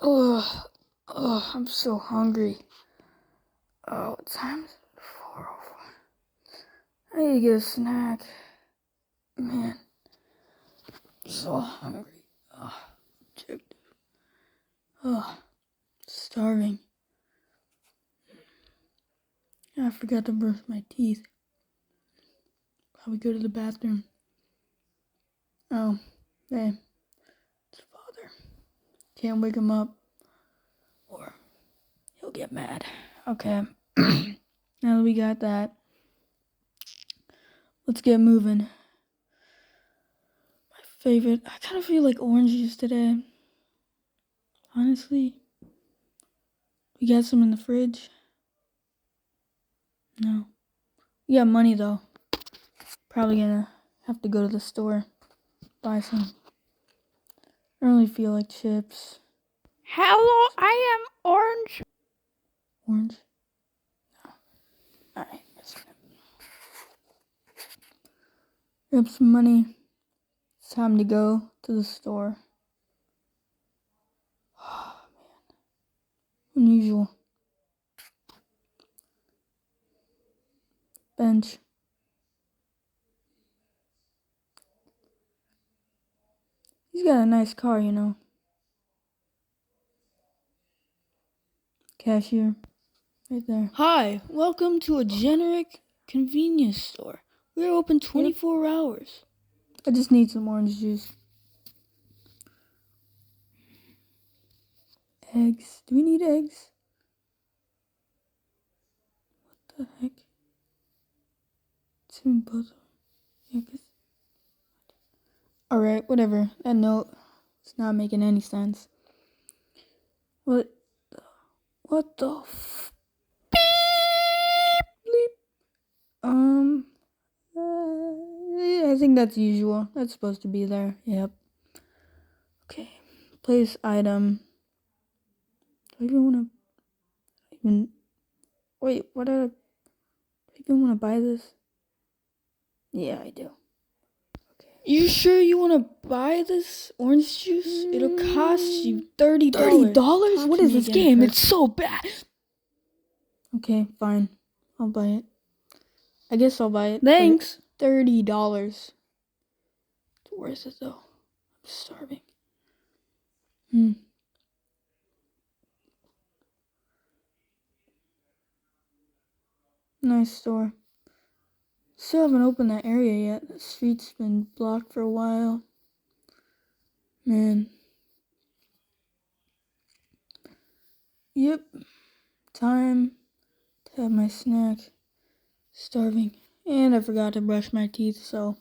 Oh, I'm so hungry. Oh, what time is it? 4:04. I need to get a snack. Man, I'm so hungry. Objective. Starving. I forgot to brush my teeth. Probably go to the bathroom. Oh, hey, it's father. Can't wake him up, or he'll get mad. Okay, now that we got that, let's get moving. My favorite. I kind of feel like orange juice today. Honestly, we got some in the fridge. No. We got money though. Probably gonna have to go to the store, buy some. I don't really feel like chips. Hello, I am Orange. Orange? No. Alright, grab some money. It's time to go to the store. Oh man. Unusual. Bench. He's got a nice car, you know. Cashier. Right there. Hi, welcome to a generic convenience store. We're open 24 hours. I just need some orange juice. Eggs. Do we need eggs? What the heck? It's in both. Yeah, alright, whatever. That note is not making any sense. What the bleep? I think that's usual. That's supposed to be there. Yep. Okay. Place item. Do I even want to wait, what do I even want to buy this? Yeah, I do. Okay. You sure you want to buy this orange juice? It'll cost you $30. $30? What is this game? It's so bad. Okay, fine. I'll buy it. I guess I'll buy it. Thanks. $30. It's worth it though. I'm starving. Nice store. Still haven't opened that area yet. The street's been blocked for a while. Man. Yep. Time to have my snack. Starving. And I forgot to brush my teeth, so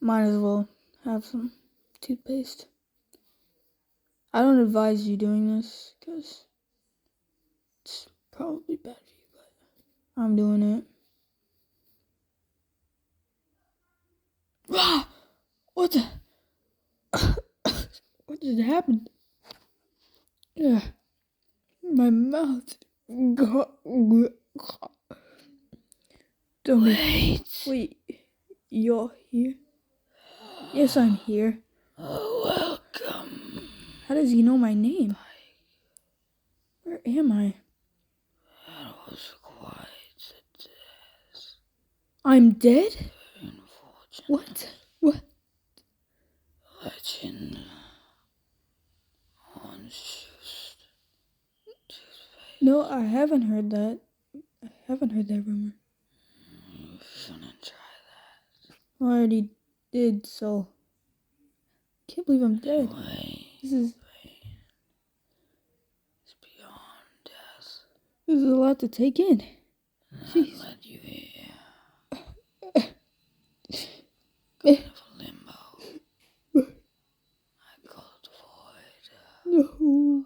might as well have some toothpaste. I don't advise you doing this because it's probably bad for you, but I'm doing it. Ah! What the? What just happened? Yeah. My mouth. Wait. You're here? Yes, I'm here. Welcome. How does he know my name? Where am I? That was quite a death. I'm dead? Unfortunate. What? Legend. Orange juice. No, I haven't heard that. I haven't heard that rumor. You shouldn't try that. I already did, so can't believe I'm dead. Anyway, This is pain is beyond death. a lot to take in. Jeez. I led you here. Kind of a limbo. I call it void. No.